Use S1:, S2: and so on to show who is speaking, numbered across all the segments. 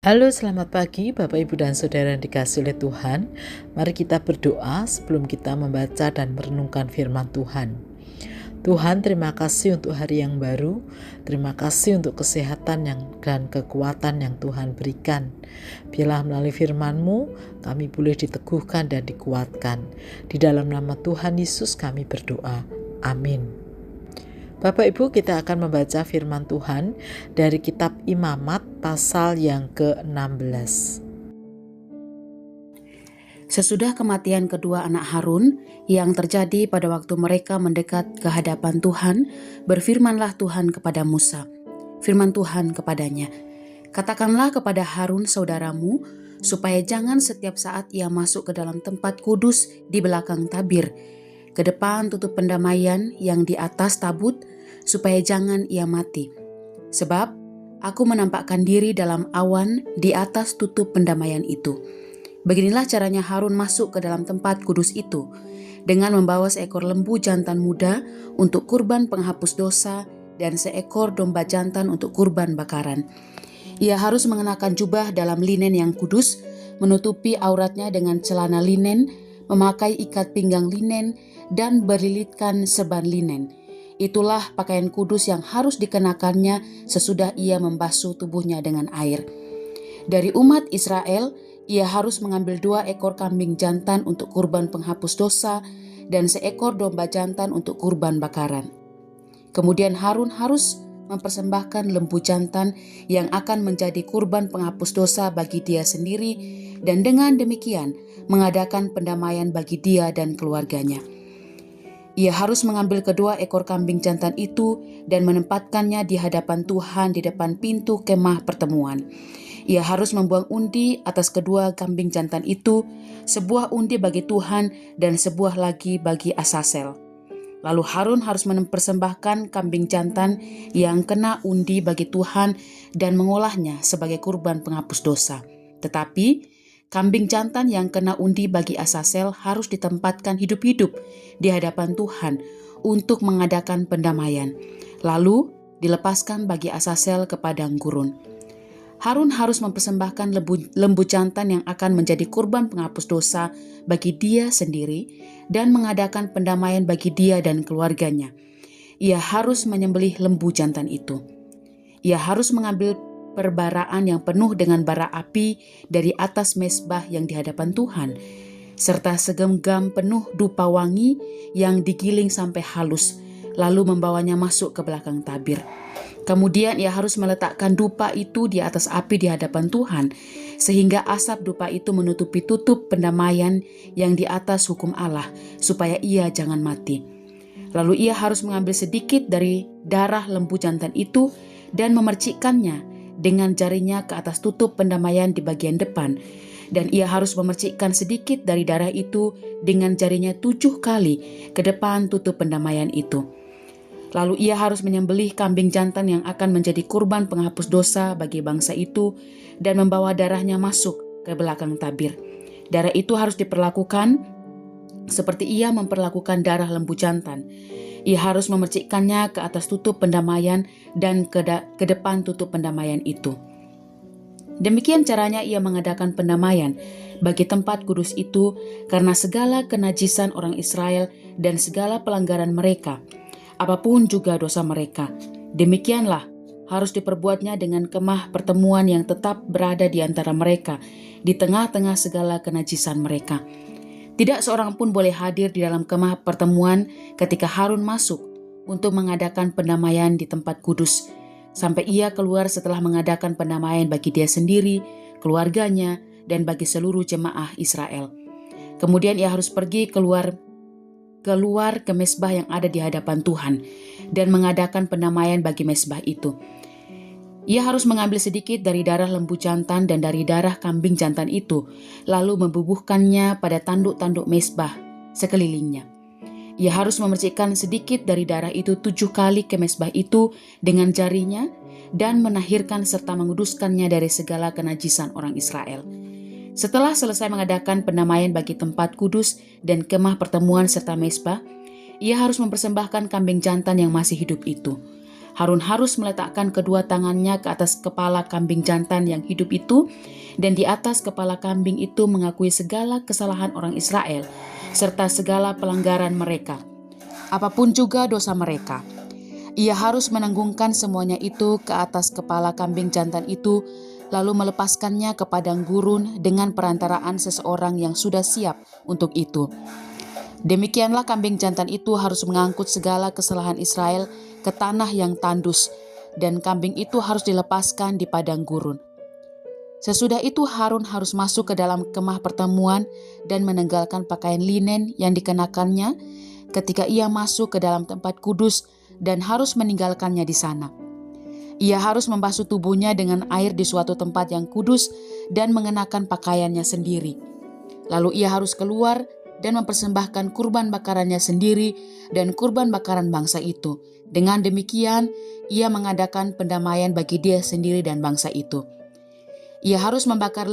S1: Halo, selamat pagi Bapak, Ibu, dan Saudara yang dikasihi oleh Tuhan. Mari kita berdoa sebelum kita membaca dan merenungkan firman Tuhan. Tuhan, terima kasih untuk hari yang baru. Terima kasih untuk kesehatan dan kekuatan yang Tuhan berikan. Biarlah melalui firman-Mu kami boleh diteguhkan dan dikuatkan. Di dalam nama Tuhan Yesus kami berdoa. Amin. Bapak Ibu, kita akan membaca firman Tuhan dari kitab Imamat pasal yang ke-16.
S2: Sesudah kematian kedua anak Harun yang terjadi pada waktu mereka mendekat ke hadapan Tuhan, berfirmanlah Tuhan kepada Musa. Firman Tuhan kepadanya, "Katakanlah kepada Harun saudaramu, supaya jangan setiap saat ia masuk ke dalam tempat kudus di belakang tabir, ke depan tutup pendamaian yang di atas tabut, supaya jangan ia mati. Sebab aku menampakkan diri dalam awan di atas tutup pendamaian itu." Beginilah caranya Harun masuk ke dalam tempat kudus itu, dengan membawa seekor lembu jantan muda untuk kurban penghapus dosa dan seekor domba jantan untuk kurban bakaran. Ia harus mengenakan jubah dalam linen yang kudus, menutupi auratnya dengan celana linen, memakai ikat pinggang linen, dan berlilitkan serban linen. Itulah pakaian kudus yang harus dikenakannya sesudah ia membasuh tubuhnya dengan air. Dari umat Israel, ia harus mengambil 2 ekor kambing jantan untuk kurban penghapus dosa dan seekor domba jantan untuk kurban bakaran. Kemudian Harun harus mempersembahkan lembu jantan yang akan menjadi kurban penghapus dosa bagi dia sendiri, dan dengan demikian mengadakan pendamaian bagi dia dan keluarganya. Ia harus mengambil kedua ekor kambing jantan itu dan menempatkannya di hadapan Tuhan di depan pintu kemah pertemuan. Ia harus membuang undi atas kedua kambing jantan itu, sebuah undi bagi Tuhan dan sebuah lagi bagi Asasel. Lalu Harun harus mempersembahkan kambing jantan yang kena undi bagi Tuhan dan mengolahnya sebagai kurban penghapus dosa. Tetapi kambing jantan yang kena undi bagi Asasel harus ditempatkan hidup-hidup di hadapan Tuhan untuk mengadakan pendamaian. Lalu dilepaskan bagi Asasel ke padang gurun. Harun harus mempersembahkan lembu jantan yang akan menjadi kurban penghapus dosa bagi dia sendiri dan mengadakan pendamaian bagi dia dan keluarganya. Ia harus menyembelih lembu jantan itu. Ia harus mengambil perbaraan yang penuh dengan bara api dari atas mezbah yang di hadapan Tuhan, serta segenggam penuh dupa wangi yang digiling sampai halus, lalu membawanya masuk ke belakang tabir. Kemudian ia harus meletakkan dupa itu di atas api di hadapan Tuhan, sehingga asap dupa itu menutupi tutup pendamaian yang di atas hukum Allah, supaya ia jangan mati. Lalu ia harus mengambil sedikit dari darah lembu jantan itu dan memercikkannya dengan jarinya ke atas tutup pendamaian di bagian depan. Dan ia harus memercikkan sedikit dari darah itu dengan jarinya 7 kali ke depan tutup pendamaian itu. Lalu ia harus menyembelih kambing jantan yang akan menjadi kurban penghapus dosa bagi bangsa itu dan membawa darahnya masuk ke belakang tabir. Darah itu harus diperlakukan seperti ia memperlakukan darah lembu jantan. Ia harus memercikkannya ke atas tutup pendamaian dan ke depan tutup pendamaian itu. Demikian caranya ia mengadakan pendamaian bagi tempat kudus itu karena segala kenajisan orang Israel dan segala pelanggaran mereka, apapun juga dosa mereka. Demikianlah harus diperbuatnya dengan kemah pertemuan yang tetap berada di antara mereka, di tengah-tengah segala kenajisan mereka. Tidak seorang pun boleh hadir di dalam kemah pertemuan ketika Harun masuk untuk mengadakan pendamaian di tempat kudus, sampai ia keluar setelah mengadakan pendamaian bagi dia sendiri, keluarganya, dan bagi seluruh jemaah Israel. Kemudian ia harus pergi keluar ke mezbah yang ada di hadapan Tuhan dan mengadakan pendamaian bagi mezbah itu. Ia harus mengambil sedikit dari darah lembu jantan dan dari darah kambing jantan itu, lalu membubuhkannya pada tanduk-tanduk mezbah sekelilingnya. Ia harus memercikkan sedikit dari darah itu 7 kali ke mezbah itu dengan jarinya dan menahirkan serta menguduskannya dari segala kenajisan orang Israel. Setelah selesai mengadakan pendamaian bagi tempat kudus dan kemah pertemuan serta mezbah, ia harus mempersembahkan kambing jantan yang masih hidup itu. Harun harus meletakkan kedua tangannya ke atas kepala kambing jantan yang hidup itu, dan di atas kepala kambing itu mengakui segala kesalahan orang Israel, serta segala pelanggaran mereka, apapun juga dosa mereka. Ia harus menanggungkan semuanya itu ke atas kepala kambing jantan itu, lalu melepaskannya ke padang gurun dengan perantaraan seseorang yang sudah siap untuk itu. Demikianlah kambing jantan itu harus mengangkut segala kesalahan Israel ke tanah yang tandus, dan kambing itu harus dilepaskan di padang gurun. Sesudah itu Harun harus masuk ke dalam kemah pertemuan dan menanggalkan pakaian linen yang dikenakannya ketika ia masuk ke dalam tempat kudus, dan harus meninggalkannya di sana. Ia harus membasuh tubuhnya dengan air di suatu tempat yang kudus dan mengenakan pakaiannya sendiri. Lalu ia harus keluar dan mempersembahkan kurban bakarannya sendiri dan kurban bakaran bangsa itu. Dengan demikian, ia mengadakan pendamaian bagi dia sendiri dan bangsa itu. Ia harus membakar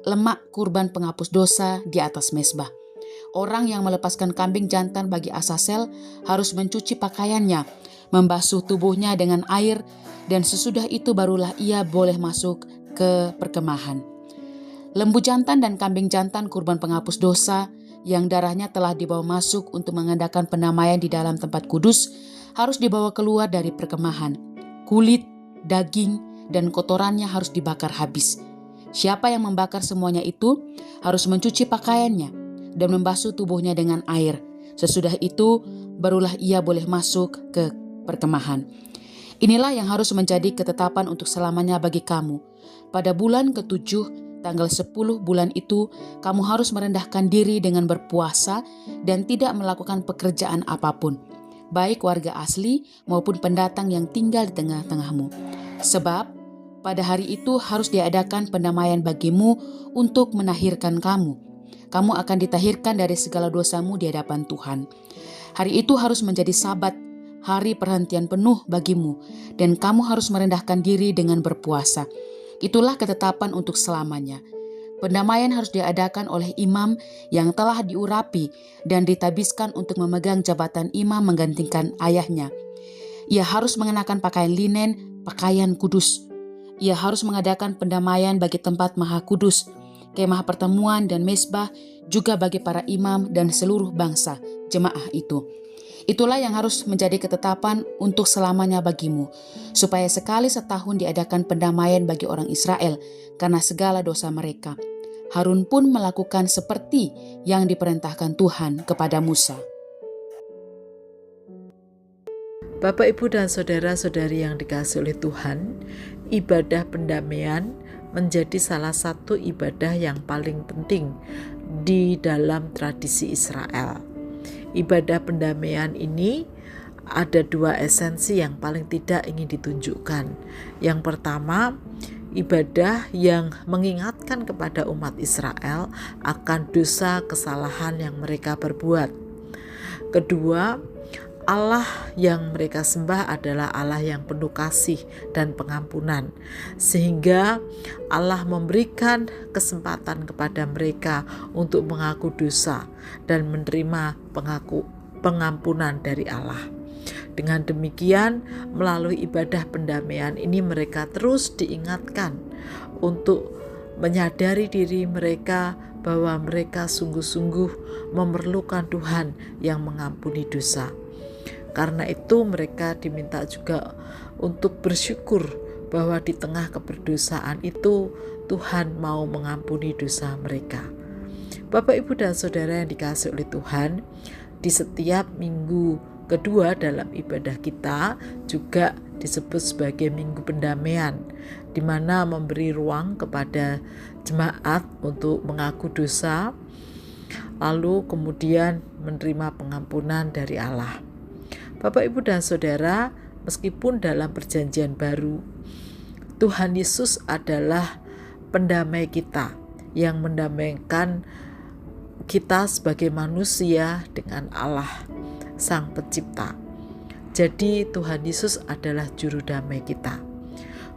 S2: lemak kurban penghapus dosa di atas mezbah. Orang yang melepaskan kambing jantan bagi Asasel harus mencuci pakaiannya, membasuh tubuhnya dengan air, dan sesudah itu barulah ia boleh masuk ke perkemahan. Lembu jantan dan kambing jantan kurban penghapus dosa yang darahnya telah dibawa masuk untuk mengadakan pendamaian di dalam tempat kudus harus dibawa keluar dari perkemahan. Kulit, daging, dan kotorannya harus dibakar habis. Siapa yang membakar semuanya itu harus mencuci pakaiannya dan membasuh tubuhnya dengan air. Sesudah itu barulah ia boleh masuk ke perkemahan. Inilah yang harus menjadi ketetapan untuk selamanya bagi kamu. Pada bulan ke-7, tanggal 10 bulan itu, kamu harus merendahkan diri dengan berpuasa dan tidak melakukan pekerjaan apapun, baik warga asli maupun pendatang yang tinggal di tengah-tengahmu. Sebab pada hari itu harus diadakan pendamaian bagimu untuk menahirkan kamu. Kamu akan ditahirkan dari segala dosamu di hadapan Tuhan. Hari itu harus menjadi Sabat, hari perhentian penuh bagimu, dan kamu harus merendahkan diri dengan berpuasa. Itulah ketetapan untuk selamanya. Pendamaian harus diadakan oleh imam yang telah diurapi dan ditabiskan untuk memegang jabatan imam menggantikan ayahnya. Ia harus mengenakan pakaian linen, pakaian kudus. Ia harus mengadakan pendamaian bagi tempat maha kudus, kemah pertemuan dan mezbah, juga bagi para imam dan seluruh bangsa, jemaah itu. Itulah yang harus menjadi ketetapan untuk selamanya bagimu, supaya sekali setahun diadakan pendamaian bagi orang Israel karena segala dosa mereka. Harun pun melakukan seperti yang diperintahkan Tuhan kepada Musa.
S1: Bapak, Ibu, dan saudara-saudari yang dikasihi oleh Tuhan, ibadah pendamaian menjadi salah satu ibadah yang paling penting di dalam tradisi Israel. Ibadah pendamaian ini ada dua esensi yang paling tidak ingin ditunjukkan. Yang pertama, ibadah yang mengingatkan kepada umat Israel akan dosa kesalahan yang mereka perbuat. Kedua, Allah yang mereka sembah adalah Allah yang penuh kasih dan pengampunan, sehingga Allah memberikan kesempatan kepada mereka untuk mengaku dosa dan menerima pengampunan dari Allah. Dengan demikian, melalui ibadah pendamaian ini mereka terus diingatkan untuk menyadari diri mereka bahwa mereka sungguh-sungguh memerlukan Tuhan yang mengampuni dosa. Karena itu mereka diminta juga untuk bersyukur bahwa di tengah keberdosaan itu Tuhan mau mengampuni dosa mereka. Bapak, Ibu, dan saudara yang dikasihi oleh Tuhan, di setiap minggu kedua dalam ibadah kita juga disebut sebagai minggu pendamaian, di mana memberi ruang kepada jemaat untuk mengaku dosa, lalu kemudian menerima pengampunan dari Allah. Bapak, Ibu, dan saudara, meskipun dalam perjanjian baru Tuhan Yesus adalah pendamai kita yang mendamaikan kita sebagai manusia dengan Allah Sang Pencipta. Jadi Tuhan Yesus adalah juru damai kita.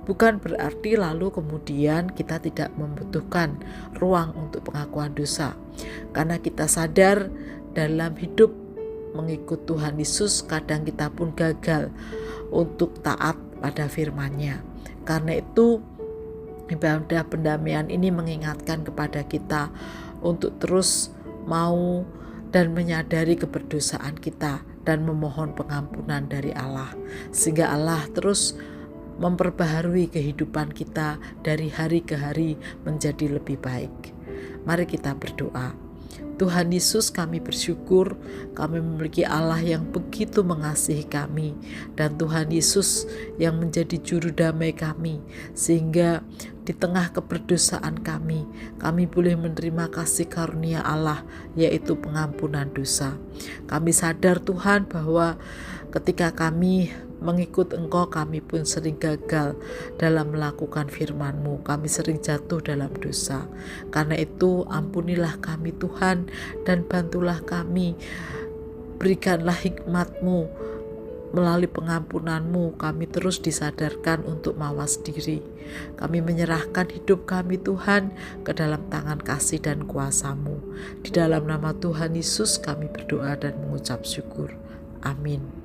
S1: Bukan berarti lalu kemudian kita tidak membutuhkan ruang untuk pengakuan dosa, karena kita sadar dalam hidup mengikut Tuhan Yesus, kadang kita pun gagal untuk taat pada firman-Nya. Karena itu ibadah pendamaian ini mengingatkan kepada kita untuk terus mau dan menyadari keberdosaan kita dan memohon pengampunan dari Allah, sehingga Allah terus memperbaharui kehidupan kita dari hari ke hari menjadi lebih baik. Mari kita berdoa. Tuhan Yesus, kami bersyukur kami memiliki Allah yang begitu mengasihi kami, dan Tuhan Yesus yang menjadi juru damai kami, sehingga di tengah keberdosaan kami boleh menerima kasih karunia Allah, yaitu pengampunan dosa. Kami sadar Tuhan bahwa ketika kami mengikut Engkau, kami pun sering gagal dalam melakukan firman-Mu. Kami sering jatuh dalam dosa. Karena itu ampunilah kami Tuhan, dan bantulah kami. Berikanlah hikmat-Mu. Melalui pengampunan-Mu kami terus disadarkan untuk mawas diri. Kami menyerahkan hidup kami Tuhan ke dalam tangan kasih dan kuasa-Mu. Di dalam nama Tuhan Yesus kami berdoa dan mengucap syukur. Amin.